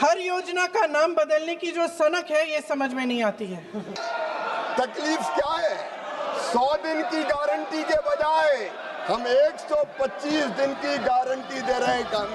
हर योजना का नाम बदलने की जो सनक है ये समझ में नहीं आती है। तकलीफ क्या है? 100 दिन की गारंटी के बजाय हम 125 दिन की गारंटी दे रहे हैं। काम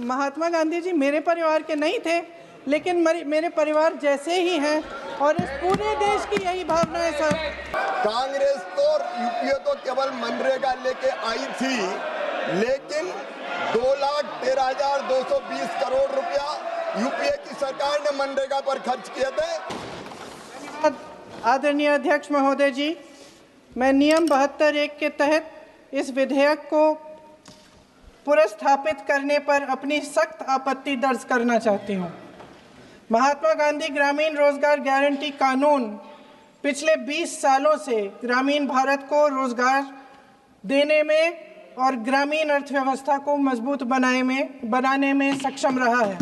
महात्मा गांधी जी मेरे परिवार के नहीं थे, लेकिन मेरे परिवार जैसे ही हैं और इस पूरे देश की यही भावना है सर। कांग्रेस तो यूपीए तो केवल मनरेगा लेके आई थी, लेकिन 2,13,220 करोड़ रुपया यूपीए की सरकार ने मनरेगा पर खर्च किए थे। आदरणीय अध्यक्ष महोदय जी, मैं नियम 72(1) के तहत इस विधेयक को पुनर्स्थापित करने पर अपनी सख्त आपत्ति दर्ज करना चाहती हूँ। महात्मा गांधी ग्रामीण रोजगार गारंटी कानून पिछले 20 सालों से ग्रामीण भारत को रोजगार देने में और ग्रामीण अर्थव्यवस्था को मजबूत बनाने में सक्षम रहा है।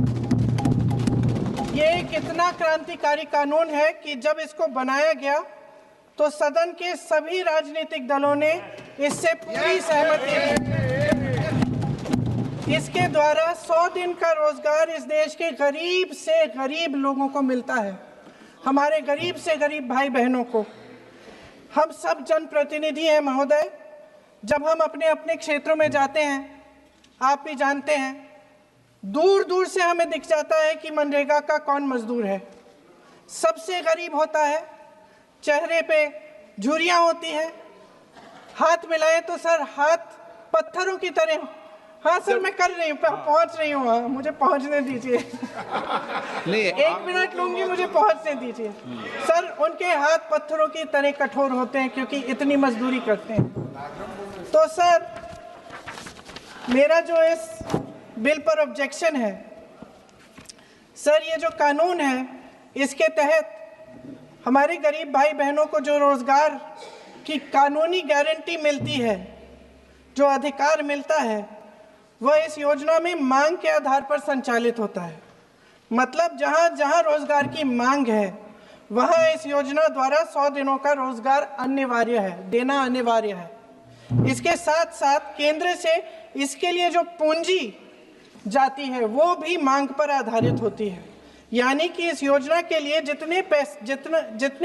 ये एक इतना क्रांतिकारी कानून है कि जब इसको बनाया गया तो सदन के सभी राजनीतिक दलों ने इससे पूरी सहमति दी। इसके द्वारा 100 दिन का रोजगार इस देश के गरीब से गरीब लोगों को मिलता है, हमारे गरीब से गरीब भाई बहनों को। हम सब जनप्रतिनिधि हैं महोदय, जब हम अपने अपने क्षेत्रों में जाते हैं, आप भी जानते हैं, दूर दूर से हमें दिख जाता है कि मनरेगा का कौन मजदूर है। सबसे गरीब होता है, चेहरे पे झुर्रियाँ होती हैं, हाथ मिलाए तो सर हाथ पत्थरों की तरह। हाँ सर, मैं कर रही हूँ, पहुँच रही हूँ, हाँ मुझे पहुँचने दीजिए। नहीं, 1 मिनट लूँगी, मुझे पहुँचने दीजिए। सर उनके हाथ पत्थरों की तरह कठोर होते हैं क्योंकि इतनी मजदूरी करते हैं। तो सर मेरा जो इस बिल पर ऑब्जेक्शन है, सर ये जो कानून है इसके तहत हमारे गरीब भाई बहनों को जो रोजगार की कानूनी गारंटी मिलती है, जो अधिकार मिलता है, वह इस योजना में मांग के आधार पर संचालित होता है। मतलब जहां जहां रोजगार की मांग है वहां इस योजना द्वारा 100 दिनों का रोजगार अनिवार्य है, देना अनिवार्य है। इसके साथ साथ केंद्र से इसके लिए जो पूंजी जाती है वो भी मांग पर आधारित होती है। यानी कि इस योजना के लिए जितने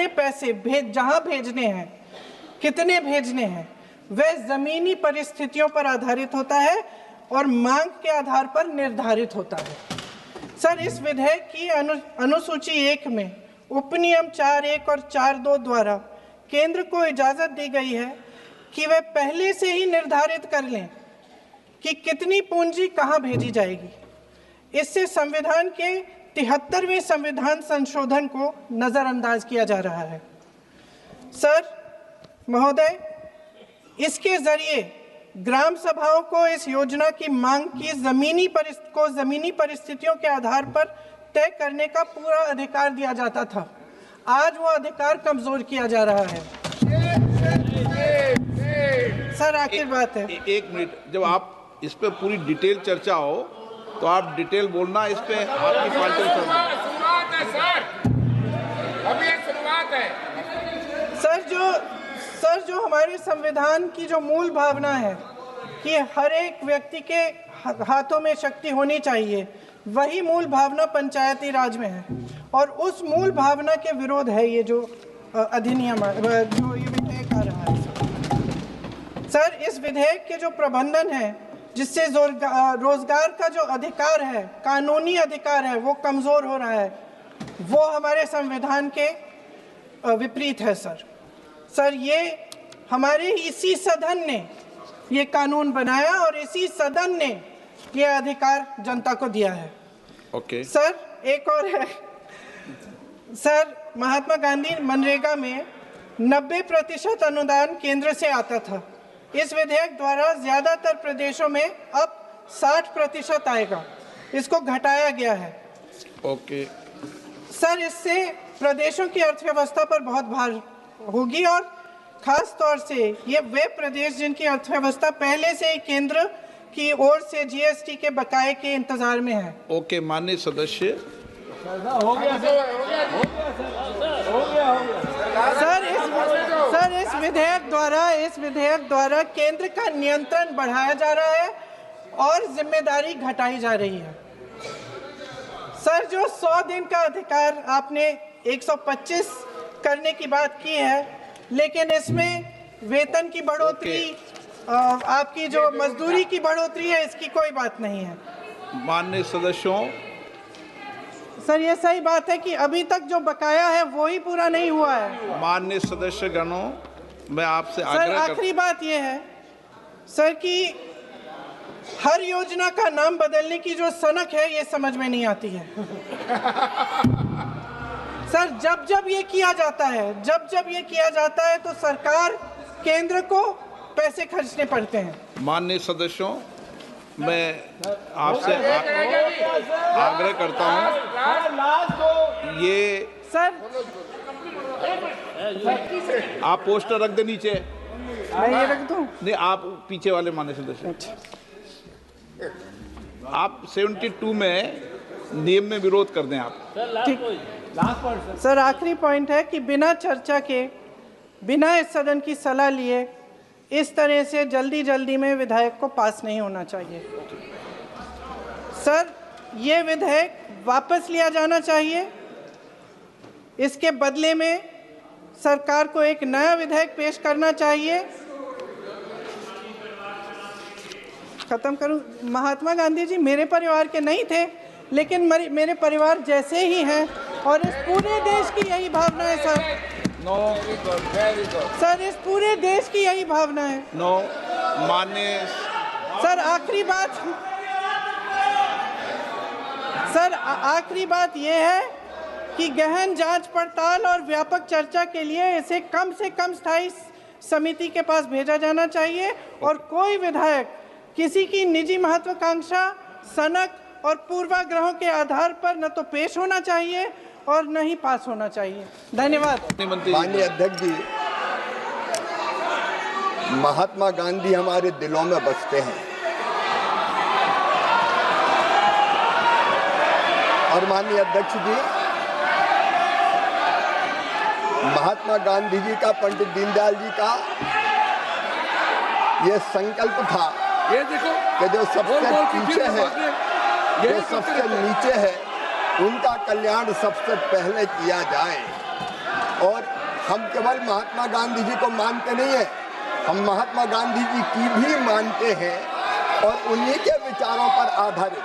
पैसे जहां भेजने हैं, कितने भेजने हैं, वह जमीनी परिस्थितियों पर आधारित होता है और मांग के आधार पर निर्धारित होता है। सर इस विधेयक की अनुसूची 1 में उपनियम 4(1) और 4(2) द्वारा केंद्र को इजाजत दी गई है कि वे पहले से ही निर्धारित कर लें कि कितनी पूंजी कहां भेजी जाएगी। इससे संविधान के 73वें संविधान संशोधन को नजरअंदाज किया जा रहा है। सर महोदय, इसके जरिए ग्राम सभाओं को इस योजना की मांग की जमीनी परिस्थितियों के आधार पर तय करने का पूरा अधिकार दिया जाता था। आज वो अधिकार कमजोर किया जा रहा है। सर आखिर बात है, एक मिनट, जब आप इस पे पूरी डिटेल चर्चा हो तो आप डिटेल बोलना। इस पे आपकी पार्टी शुरुआत है सर, अभी शुरुआत है। सर जो हमारे संविधान की जो मूल भावना है कि हर एक व्यक्ति के हाथों में शक्ति होनी चाहिए, वही मूल भावना पंचायती राज में है और उस मूल भावना के विरोध है ये जो अधिनियम जो ये विधेयक आ रहा है। सर इस विधेयक के जो प्रबंधन है जिससे रोजगार का जो अधिकार है, कानूनी अधिकार है, वो कमजोर हो रहा है, वो हमारे संविधान के विपरीत है। सर ये हमारे इसी सदन ने ये कानून बनाया और इसी सदन ने ये अधिकार जनता को दिया है। ओके। सर एक और है सर, महात्मा गांधी मनरेगा में 90% अनुदान केंद्र से आता था। इस विधेयक द्वारा ज्यादातर प्रदेशों में अब 60% आएगा, इसको घटाया गया है। ओके। सर इससे प्रदेशों की अर्थव्यवस्था पर बहुत भार होगी और खास तौर से ये वे प्रदेश जिनकी अर्थव्यवस्था पहले से ही केंद्र की ओर से जीएसटी के बकाये के इंतजार में है। ओके, माननीय सदस्य। हो गया। सर इस विधेयक द्वारा केंद्र का नियंत्रण बढ़ाया जा रहा है और जिम्मेदारी घटाई जा रही है। सर, जो 100 दिन का अधिकार आपने 125 करने की बात की है, लेकिन इसमें वेतन की बढ़ोतरी, आपकी जो मजदूरी की बढ़ोतरी है, इसकी कोई बात नहीं है। माननीय सदस्यों, सर, ये सही बात है कि अभी तक जो बकाया है वो ही पूरा नहीं हुआ है। माननीय सदस्य गणों, मैं आपसे सर, आग्रह आखिरी बात ये है सर कि हर योजना का नाम बदलने की जो सनक है, ये समझ में नहीं आती है। सर, जब ये किया जाता है, तो सरकार केंद्र को पैसे खर्चने पड़ते हैं। माननीय सदस्यों, मैं आपसे आग्रह करता हूं, ये सर, आप पोस्टर रख दे नीचे। मैं ये रख दूं? नहीं, आप पीछे वाले माननीय सदस्य, आप 72 में नियम में विरोध कर दें आप। ठीक। सर, आखिरी पॉइंट है कि बिना चर्चा के, बिना इस सदन की सलाह लिए इस तरह से जल्दी में विधेयक को पास नहीं होना चाहिए। सर, ये विधेयक वापस लिया जाना चाहिए। इसके बदले में सरकार को एक नया विधेयक पेश करना चाहिए। खत्म करूं? महात्मा गांधी जी मेरे परिवार के नहीं थे, लेकिन मेरे परिवार जैसे ही हैं, और इस पूरे देश की यही भावना है सर। सर, इस पूरे देश की यही भावना है। माननीय सर, आखिरी बात यह है कि गहन जांच पड़ताल और व्यापक चर्चा के लिए इसे कम से कम स्थायी समिति के पास भेजा जाना चाहिए, और कोई विधायक किसी की निजी महत्वाकांक्षा, सनक और पूर्वाग्रहों के आधार पर न तो पेश होना चाहिए और न ही पास होना चाहिए। धन्यवाद। माननीय अध्यक्ष जी, महात्मा गांधी हमारे दिलों में बसते हैं, और माननीय अध्यक्ष जी, महात्मा गांधी जी का, पंडित दीनदयाल जी का ये संकल्प था ये देखो कि जो सबसे पीछे है, जो सबसे नीचे है, उनका कल्याण सबसे पहले किया जाए। और हम केवल महात्मा गांधी जी को मानते नहीं है, हम महात्मा गांधी जी की भी मानते हैं, और उन्हीं के विचारों पर आधारित,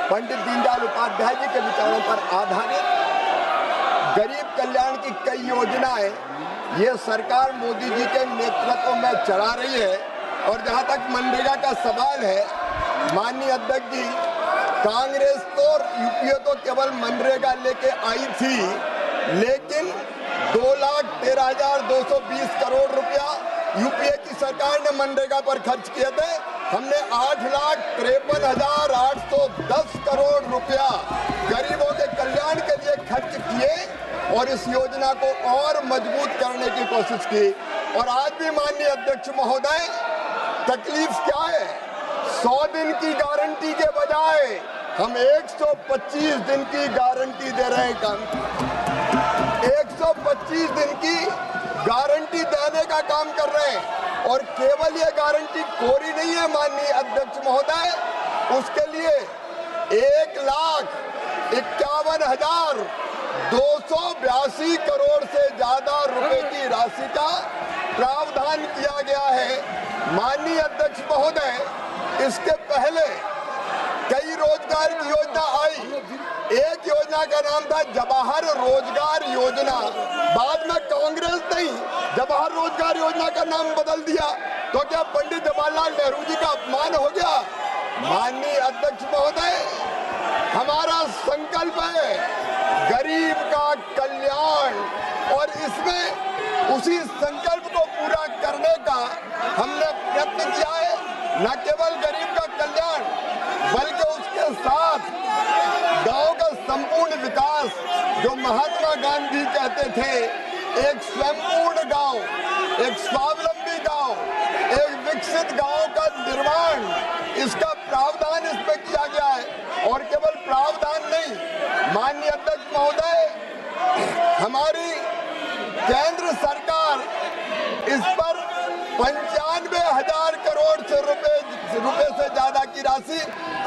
पंडित दीनदयाल उपाध्याय जी के विचारों पर आधारित गरीब कल्याण की कई योजनाएं ये सरकार मोदी जी के नेतृत्व में चला रही है। और जहां तक मनरेगा का सवाल है, माननीय अध्यक्ष जी, कांग्रेस तो यूपीए तो केवल मनरेगा लेके आई थी, लेकिन 2,13,220 करोड़ रुपया यूपीए की सरकार ने मनरेगा पर खर्च किए थे। हमने 8,53,810 करोड़ रुपया गरीबों के कल्याण के लिए खर्च किए, और इस योजना को और मजबूत करने की कोशिश की। और आज भी माननीय अध्यक्ष महोदय, तकलीफ क्या है? 100 दिन की गारंटी के बजाय हम 125 दिन की गारंटी दे रहे हैं। 125 दिन की गारंटी देने का काम कर रहे हैं, और केवल ये गारंटी कोरी नहीं है माननीय अध्यक्ष महोदय, उसके लिए 1,51,282 करोड़ से ज्यादा रुपए की राशि का प्रावधान किया गया है। माननीय अध्यक्ष महोदय, इसके पहले कई रोजगार की योजना आई। एक योजना का नाम था जवाहर रोजगार योजना, बाद में कांग्रेस ने जवाहर रोजगार योजना का नाम बदल दिया, तो क्या पंडित जवाहरलाल नेहरू जी का अपमान हो गया? माननीय अध्यक्ष महोदय, हमारा संकल्प है गरीब का कल्याण, और इसमें उसी संकल्प को पूरा करने का हमने प्रयत्न किया है। न केवल गरीब का कल्याण, बल्कि उसके साथ गांव का संपूर्ण विकास, जो महात्मा गांधी कहते थे, एक स्वयंपूर्ण गांव, एक स्वावलंबी गांव, एक विकसित गांव का निर्माण, इसका प्रावधान इसमें किया गया है। और केवल प्रावधान नहीं, माननीय अध्यक्ष महोदय, हमारी केंद्र सरकार इस पर 95,000 करोड़ रुपए से ज्यादा की राशि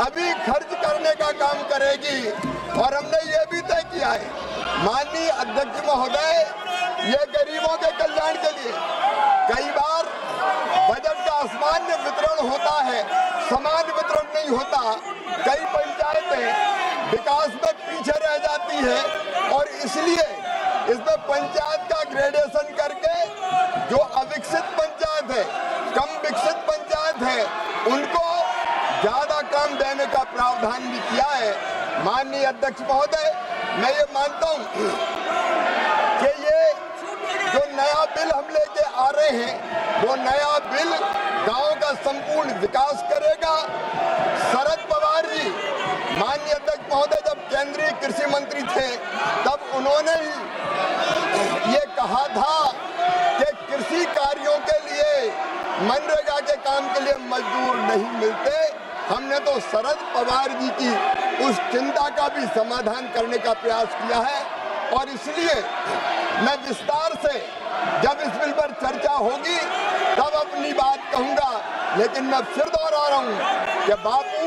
अभी खर्च करने का काम करेगी और हमने ये भी तय किया है माननीय अध्यक्ष महोदय, ये गरीबों के कल्याण के लिए कई बार बजट का असामान्य वितरण होता है, समान वितरण नहीं होता। कई पंचायतें विकास में पीछे रह जाती है और इसलिए इसमें पंचायत का ग्रेडेशन करके जो अविकसित पंचायत है, कम विकसित पंचायत है, उनको ज्यादा काम देने का प्रावधान भी किया है। माननीय अध्यक्ष महोदय, मैं ये मानता हूँ कि ये जो नया बिल हम लेके आ रहे हैं, वो नया बिल गांव का संपूर्ण विकास करेगा। शरद पवार जी, माननीय अध्यक्ष महोदय, जब केंद्रीय कृषि मंत्री थे तब उन्होंने ये कहा था कि कृषि कार्यों के लिए, मनरेगा के काम के लिए मजदूर नहीं मिलते। हमने तो शरद पवार जी की उस चिंता का भी समाधान करने का प्रयास किया है और इसलिए मैं विस्तार से जब इस बिल पर चर्चा होगी तब अपनी बात कहूंगा, लेकिन मैं फिर दोहरा रहा हूं कि बापू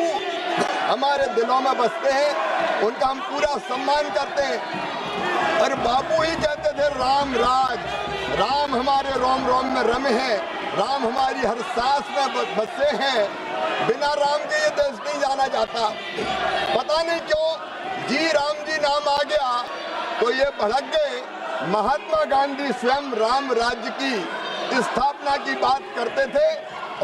हमारे दिलों में बसते हैं, उनका हम पूरा सम्मान करते हैं और बापू ही कहते थे राम राज, राम हमारे रोम रोम में रमे हैं, राम हमारी हर सांस में बसे हैं, बिना राम के ये देश नहीं जाना जाता। पता नहीं क्यों जी राम जी नाम आ गया तो ये भड़क गए। महात्मा गांधी स्वयं राम राज्य की स्थापना की बात करते थे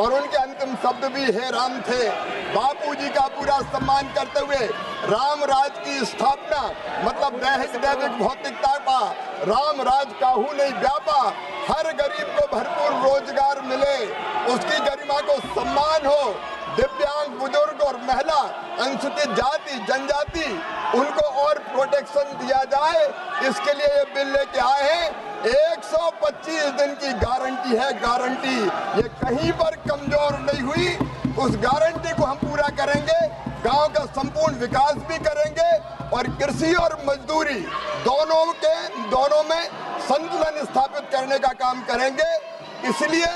और उनके अंतिम शब्द भी हे राम थे। बापूजी का पूरा सम्मान करते हुए राम राज की स्थापना मतलब दैहिक दैविक भौतिकता का राम राज काहू नहीं व्यापा, हर गरीब को भरपूर रोजगार मिले, उसकी गरिमा को सम्मान हो, दिव्यांग, बुजुर्ग और महिला, अनुसूचित जाति, जनजाति, उनको और प्रोटेक्शन दिया जाए, इसके लिए ये बिल लेके आए हैं। 125 दिन की गारंटी है, गारंटी, ये कहीं पर कमजोर नहीं हुई। उस गारंटी को हम पूरा करेंगे, गांव का संपूर्ण विकास भी करेंगे और कृषि और मजदूरी दोनों में संतुलन स्थापित करने का काम करेंगे। इसलिए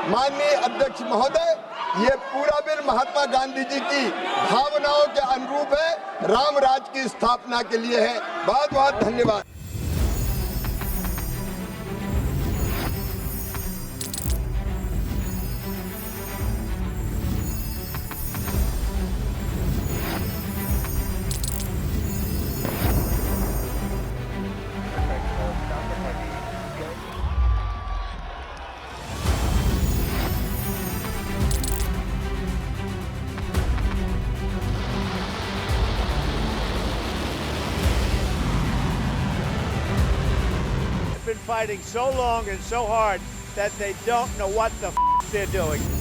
माननीय अध्यक्ष महोदय, ये पूरा बिल महात्मा गांधी जी की भावनाओं के अनुरूप है, राम राज की स्थापना के लिए है। बहुत बहुत धन्यवाद। Been fighting so long and so hard that they don't know what the they're doing.